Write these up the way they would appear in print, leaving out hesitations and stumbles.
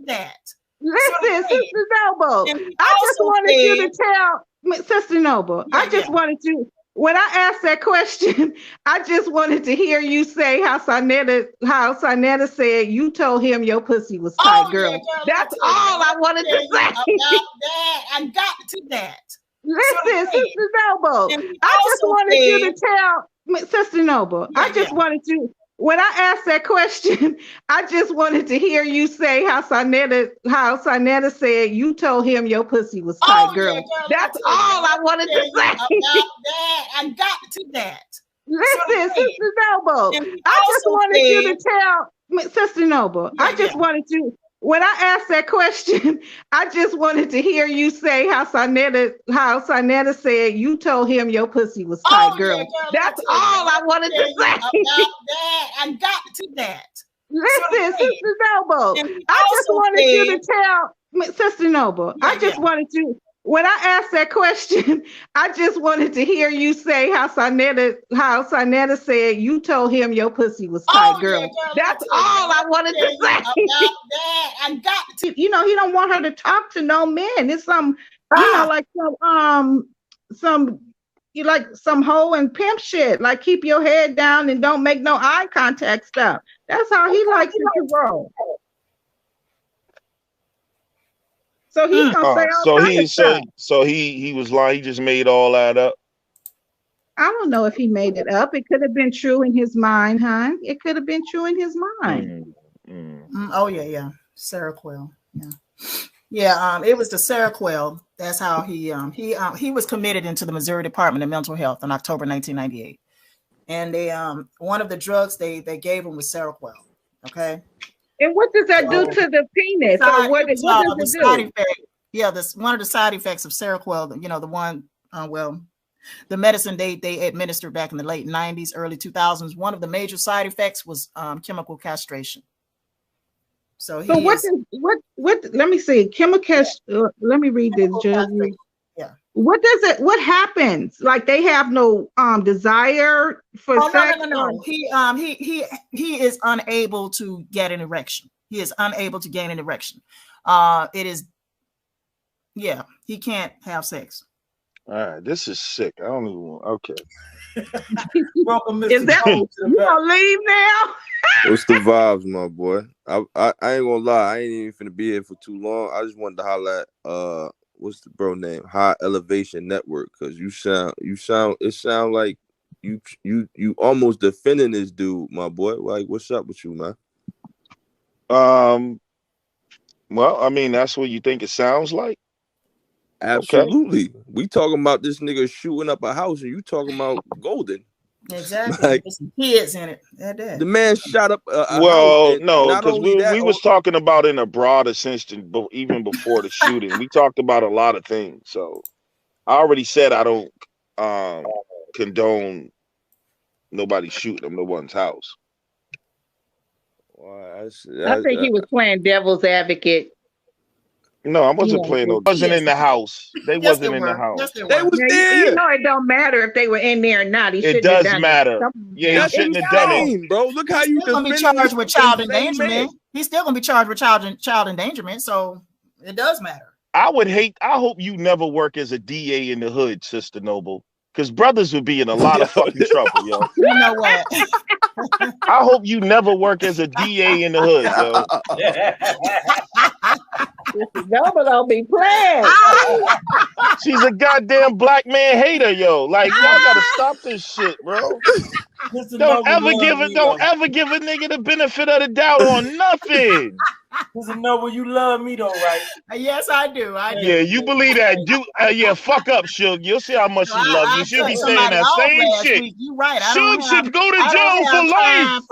that. Listen, Sister Noble, I just wanted you to tell Sister Noble. I just wanted you. When I asked that question, I just wanted to hear you say how Sinetta said you told him your pussy was tight, girl. Yeah, girl. That's all I wanted to say. About that. I got to that. Listen, Sister Noble, I just wanted you to tell Sister Noble. I just wanted you. When I asked that question, I just wanted to hear you say how Sinetta said you told him your pussy was tight, girl. That's all I wanted to say. About that. I got to that. Listen, Sister Noble, I just wanted you to tell Sister Noble. I just wanted you. When I asked that question, I just wanted to hear you say how Sinetta said you told him your pussy was tight, girl. That's all I wanted to say. About that. I got to that. Listen, Sister Noble, I just wanted you to tell Sister Noble. I just wanted you. When I asked that question, I just wanted to hear you say how Sinetta said you told him your pussy was tight, girl. That's all I wanted to say. About that. I got to. You know, he don't want her to talk to no men. It's some, like some hoe and pimp shit. Like keep your head down and don't make no eye contact stuff. That's how he likes it to roll. So he's gonna say all kinds of stuff. So he was lying. He just made all that up. I don't know if he made it up. It could have been true in his mind, hon. It could have been true in his mind. Oh yeah. Seroquel. It was the Seroquel. That's how he was committed into the Missouri Department of Mental Health in October 1998, and they one of the drugs they gave him was Seroquel. Okay. And what does that do to the penis? Or what does it do? Side effect. Yeah, this one of the side effects of Seroquel. You know, the one. The medicine they administered back in the late 90s, early 2000s. One of the major side effects was chemical castration. So what? Let me see. Chemical. Let me read this, Judge. Yeah. What happens? Like they have no desire for sex? No. He is unable to get an erection. He is unable to gain an erection. He can't have sex. All right, this is sick. I don't even want. Okay. Welcome, Mr. Is that you gonna leave now? What's the vibes, my boy? I ain't gonna lie. I ain't even finna be here for too long. I just wanted to highlight what's the bro name? High Elevation Network, because you sound like you almost defending this dude, my boy. Like, what's up with you, man? Well, I mean, that's what you think it sounds like. Absolutely. Okay. We talking about this nigga shooting up a house, and you talking about Golden. Exactly. Like, there's some kids in it. The man shot up. Well, no, because we was talking about in a broader sense than even before the shooting. We talked about a lot of things. So I already said I don't condone nobody shooting up no one's house. Well, I think he was playing devil's advocate. No, I wasn't playing. No, wasn't in the house. They wasn't in the house. Yes, they was there. You know, it don't matter if they were in there or not. It does matter. Yeah, he shouldn't have done it, bro. Look how you gonna be charged with child endangerment. He's still gonna be charged with child endangerment. So it does matter. I hope you never work as a DA in the hood, Sister Noble. Because brothers would be in a lot of fucking trouble, yo. You know what? I hope you never work as a DA in the hood, yo. Noble don't be playing. She's a goddamn black man hater, yo. Like, y'all gotta stop this shit, bro. Don't ever give a nigga the benefit of the doubt on nothing. Mr. Noble, you love me though, right? Yes, I do. Yeah, you believe that? Yeah, fuck up, Suge. You'll see how much she loves you. She'll be saying that same shit. You're right. Suge should go to jail for life.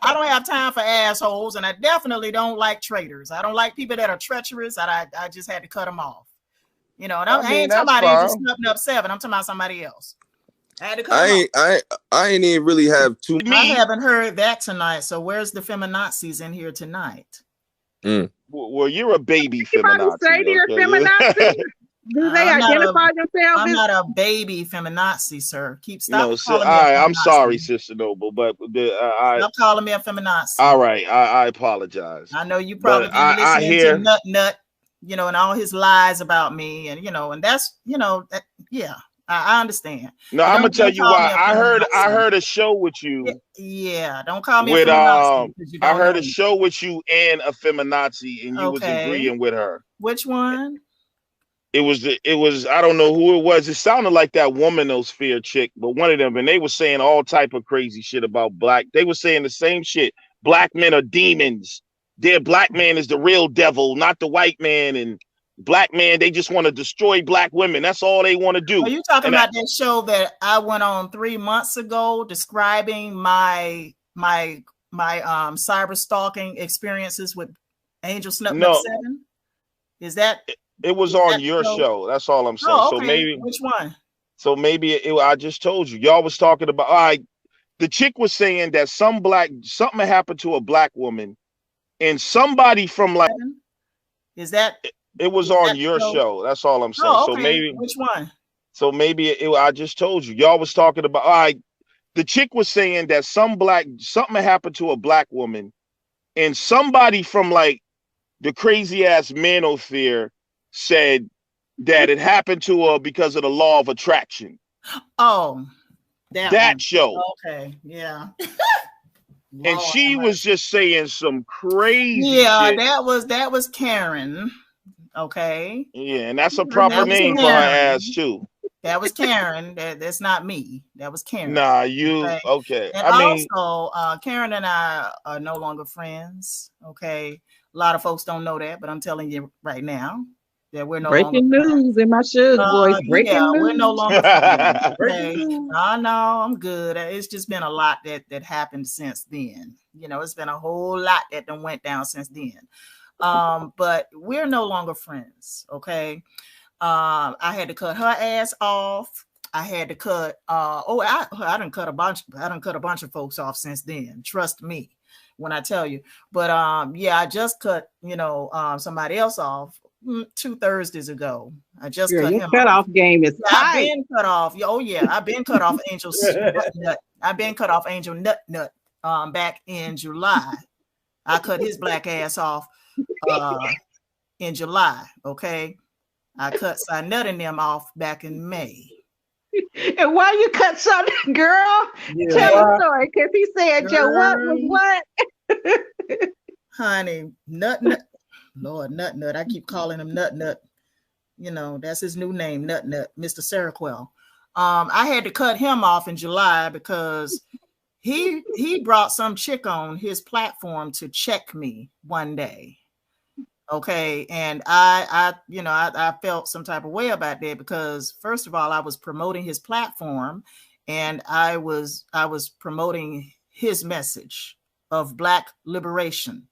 I don't have time for assholes, and I definitely don't like traitors. I don't like people that are treacherous. I just had to cut them off. You know, and I ain't talking about just snubbing up 7. I'm talking about somebody else. I ain't even really have too. I haven't heard that tonight. So where's the feminazis in here tonight? Well, you're a baby feminazi. Say they're feminazi. Do they identify themselves? I'm not a baby feminazi, sir. No, calling all me right, I'm sorry, Sister Noble, but stop calling me a feminazi. All right, I apologize. I know you probably been listening to Nut, you know, and all his lies about me, and you know, and that's, you know, yeah, I understand. No, I'm gonna tell you why. I heard a show with you. Yeah, don't call me with a feminazi. I heard a show with you and a feminazi, and you was agreeing with her. Which one? It was I don't know who it was. It sounded like that Womanosphere chick, but one of them, and they were saying all type of crazy shit about black. They were saying the same shit. Black men are demons. Their black man is the real devil, not the white man. And black man, they just want to destroy black women. That's all they want to do. Are you talking about that show that I went on 3 months ago describing my cyber stalking experiences with Angel Snub 7? Is that it was on your show? That's all I'm saying. Oh, okay. So maybe which one? So maybe I just told you. Y'all was talking about the chick was saying that something happened to a black woman, and somebody from like is that it was on your show? That's all I'm saying. Oh, okay. So maybe which one? So maybe I just told you. Y'all was talking about the chick was saying that something happened to a black woman, and somebody from like the crazy ass manosphere said that it happened to her because of the law of attraction. Oh, that show. Okay, yeah. And she was just saying some crazy shit. that was Karen. Okay. Yeah, and that's a proper name for her ass too. That was Karen. That's not me. That was Karen. Nah, you okay. And also, Karen and I are no longer friends. Okay. A lot of folks don't know that, but I'm telling you right now that we're no breaking longer news friends. In my shoes, boys. Breaking news. We're no longer friends. Okay. No, I'm good. It's just been a lot that happened since then. You know, it's been a whole lot that done went down since then. But we're no longer friends. Okay. I had to cut her ass off. I had to cut I done cut a bunch of folks off since then. Trust me when I tell you. But yeah, I just cut, somebody else off 2 Thursdays ago. I just cut him off game is I've been cut off. Oh yeah, I've been cut off Angel Nut. I've been cut off Angel Nut back in July. I cut his black ass off in July. Okay. I cut Sinette and them off back in May. And why you cut something, girl? Yeah. Tell the story, because he said, Joe, what was what? Honey, Nut. Lord, Nut. I keep calling him Nut. You know, that's his new name, Nut, Mr. Seroquel. I had to cut him off in July because he brought some chick on his platform to check me one day. Okay, and I felt some type of way about that because first of all, I was promoting his platform, and I was promoting his message of Black liberation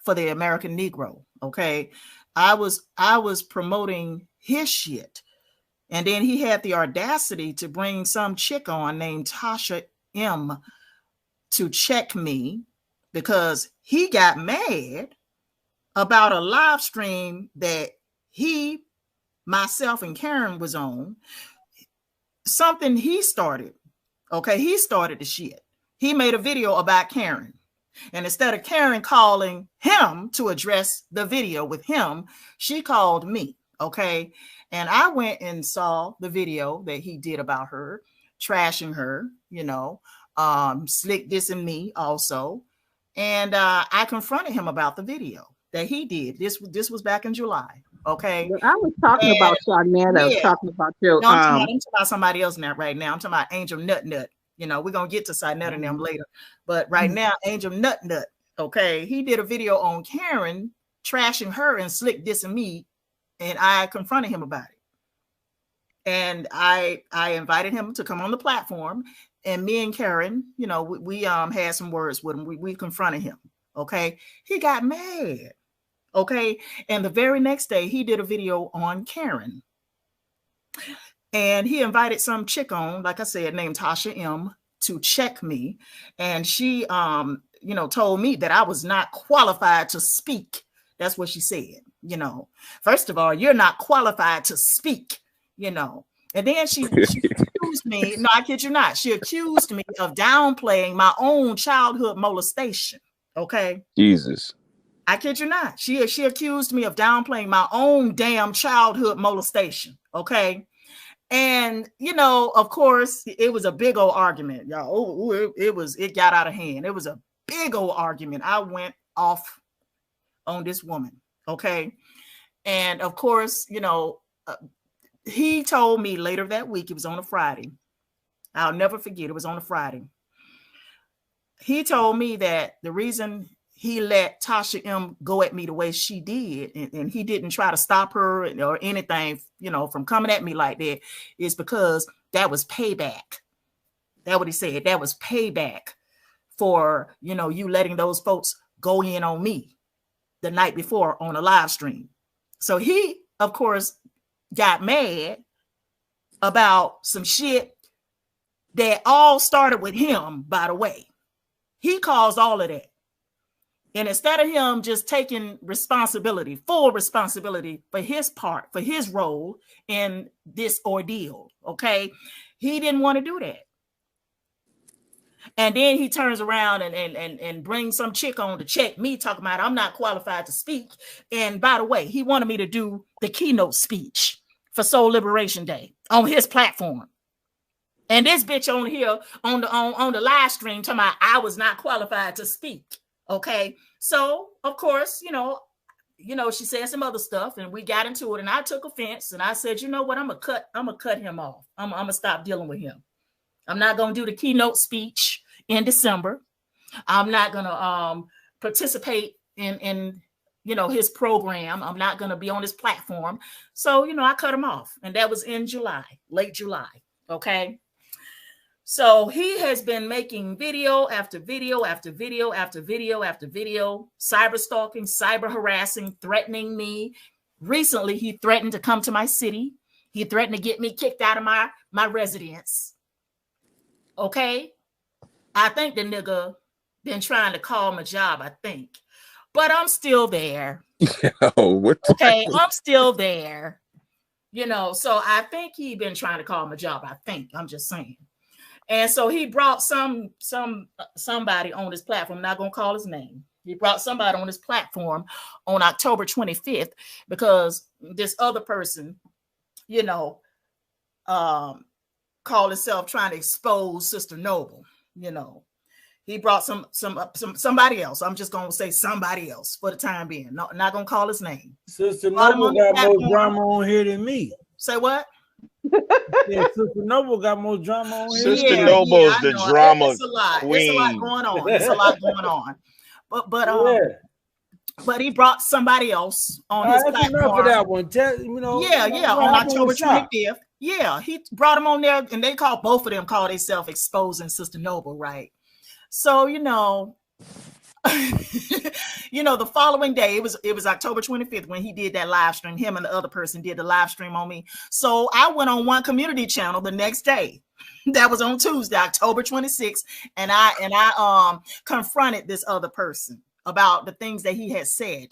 for the American Negro. Okay, I was promoting his shit, and then he had the audacity to bring some chick on named Tasha M to check me because he got mad about a live stream that myself and Karen was on. Something he started. Okay, he started the shit. He made a video about Karen. And instead of Karen calling him to address the video with him, she called me. Okay. And I went and saw the video that he did about her, trashing her, slick dissing me also. And I confronted him about the video that he did. This was back in July. Okay. Well, I was talking about Charnetta. I was talking about your no, I'm talking about somebody else now right now. I'm talking about Angel Nut. We're gonna get to Sinette and them later. But right now, Angel Nut. Okay, he did a video on Karen trashing her and slick dissing me, and I confronted him about it. And I invited him to come on the platform, and me and Karen, we had some words with him. We confronted him. Okay, he got mad. Okay, and the very next day he did a video on Karen, and he invited some chick on, like I said, named Tasha M, to check me, and she told me that I was not qualified to speak. That's what she said. You know, first of all, you're not qualified to speak, you know. And then she accused me, no, I kid you not, she accused me of downplaying my own childhood molestation. Okay. Jesus. I kid you not. She accused me of downplaying my own damn childhood molestation. Okay. And, you know, of course, it was a big old argument, y'all. It got out of hand. It was a big old argument. I went off on this woman. Okay. And of course, you know, he told me later that week, it was on a Friday. I'll never forget. It was on a Friday. He told me that the reason he let Tasha M go at me the way she did, and he didn't try to stop her or anything, you know, from coming at me like that, is because that was payback. That's what he said. That was payback for, you know, you letting those folks go in on me the night before on a live stream. So he, of course, got mad about some shit that all started with him, by the way. He caused all of that. And instead of him just taking responsibility, full responsibility for his part, for his role in this ordeal, okay, he didn't want to do that. And then he turns around and brings some chick on to check me, talking about I'm not qualified to speak. And by the way, he wanted me to do the keynote speech for Soul Liberation Day on his platform. And this bitch on here on the live stream talking about I was not qualified to speak. Okay. So of course, you know, she said some other stuff and we got into it and I took offense and I said, you know what, I'm gonna cut him off. I'm gonna stop dealing with him. I'm not gonna do the keynote speech in December. I'm not gonna participate in you know, his program. I'm not gonna be on his platform. So, you know, I cut him off. And that was in July, late July. Okay. So he has been making video after video after video after video after video, cyber stalking, cyber harassing, threatening me. Recently, he threatened to come to my city. He threatened to get me kicked out of my residence. Okay. I think the nigga been trying to call my job, I think. But I'm still there. Okay, I'm still there. You know, so I think he been trying to call my job. I think. I'm just saying. And so he brought somebody on his platform. I'm not gonna call his name. He brought somebody on his platform on October 25th because this other person, you know, called himself trying to expose Sister Noble. You know, he brought somebody else. I'm just gonna say somebody else for the time being. No, not gonna call his name. Sister Noble got more drama on here than me. Say what? Yeah, Sister Noble got more drama on here. Sister Noble is the drama it's a lot. queen. It's a lot going on. It's a lot going on. But he brought somebody else on his platform. Enough for that one. On October 25th. Yeah, he brought him on there, and they called both of them themselves exposing Sister Noble, right? So, you know, the following day, it was October 25th when he did that live stream. Him and the other person did the live stream on me. So I went on one community channel the next day. That was on Tuesday, October 26th, and I confronted this other person about the things that he had said.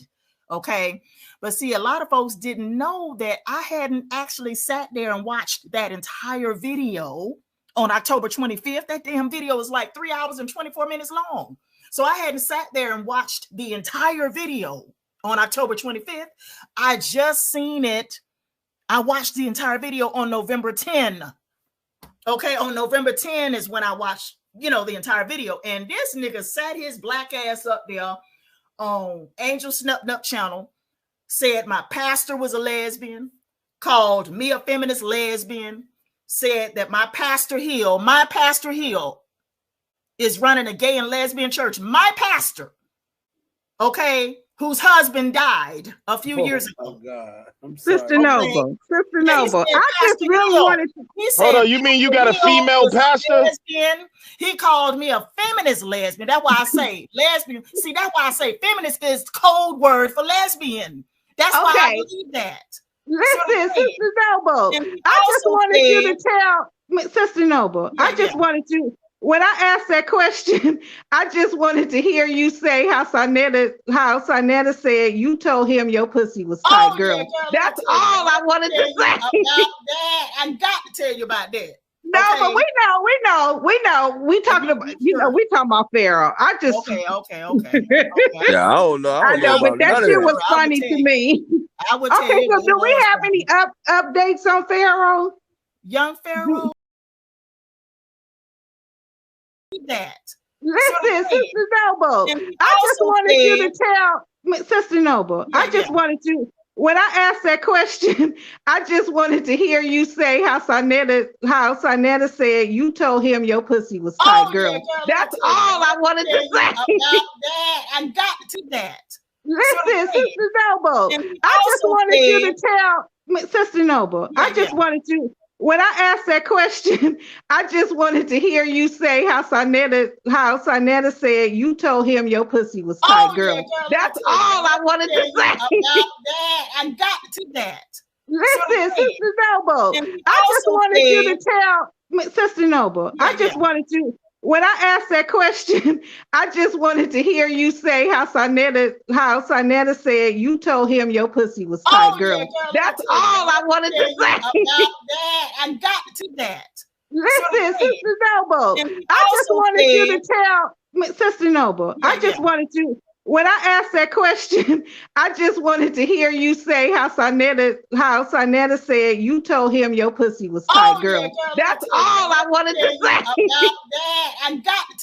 Okay. But see, a lot of folks didn't know that I hadn't actually sat there and watched that entire video on October 25th. That damn video was like 3 hours and 24 minutes long. So I hadn't sat there and watched the entire video on October 25th. I just seen it. I watched the entire video on November 10. Okay, on November 10 is when I watched, the entire video. And this nigga sat his black ass up there on Angel Snupnup channel, said my pastor was a lesbian, called me a feminist lesbian, said that my pastor Hill is running a gay and lesbian church. My pastor, okay, whose husband died a few years ago. Oh God. I'm sorry. Sister Noble. I just really wanted to. Hold on, you mean you got a female pastor? Lesbian. He called me a feminist lesbian. That's why I say lesbian. See, that's why I say feminist is code word for lesbian. That's why I believe that. Listen, Sister Noble. I just wanted you to tell Sister Noble. I just wanted you. when I asked that question, I just wanted to hear you say how Sinetta said you told him your pussy was tight, girl. Yeah, girl. That's all I wanted to say. About that. I got to tell you about that. No, okay. But we know. We talking about, we talking about Pharaoh. I just okay. Yeah, I don't know. I know, but that shit was funny to me. I would tell you. So do we have any updates on Pharaoh? Young Pharaoh? That. Listen, Sister Noble, I just wanted you to tell Sister Noble. I just wanted to. When I asked that question, I just wanted to hear you say how Sinetta said you told him your pussy was tight, girl. That's all I wanted to say. About that. I got to that. Listen, Sister Noble, I just wanted you to tell Sister Noble. I just wanted to. When I asked that question, I just wanted to hear you say how Sinetta said you told him your pussy was tight, girl. That's all I wanted to say. About that. I got to that. Listen, Sister Noble, I just wanted you to tell Sister Noble. I just wanted to. When I asked that question, I just wanted to hear you say how Sinetta said you told him your pussy was tight, girl. That's all I wanted to say. About that. I got to that. Listen, Sister Noble, I just wanted you to tell Sister Noble. I just wanted to. When I asked that question, I just wanted to hear you say how Sinetta said you told him your pussy was tight, girl. That's all I wanted to say. About that. I got to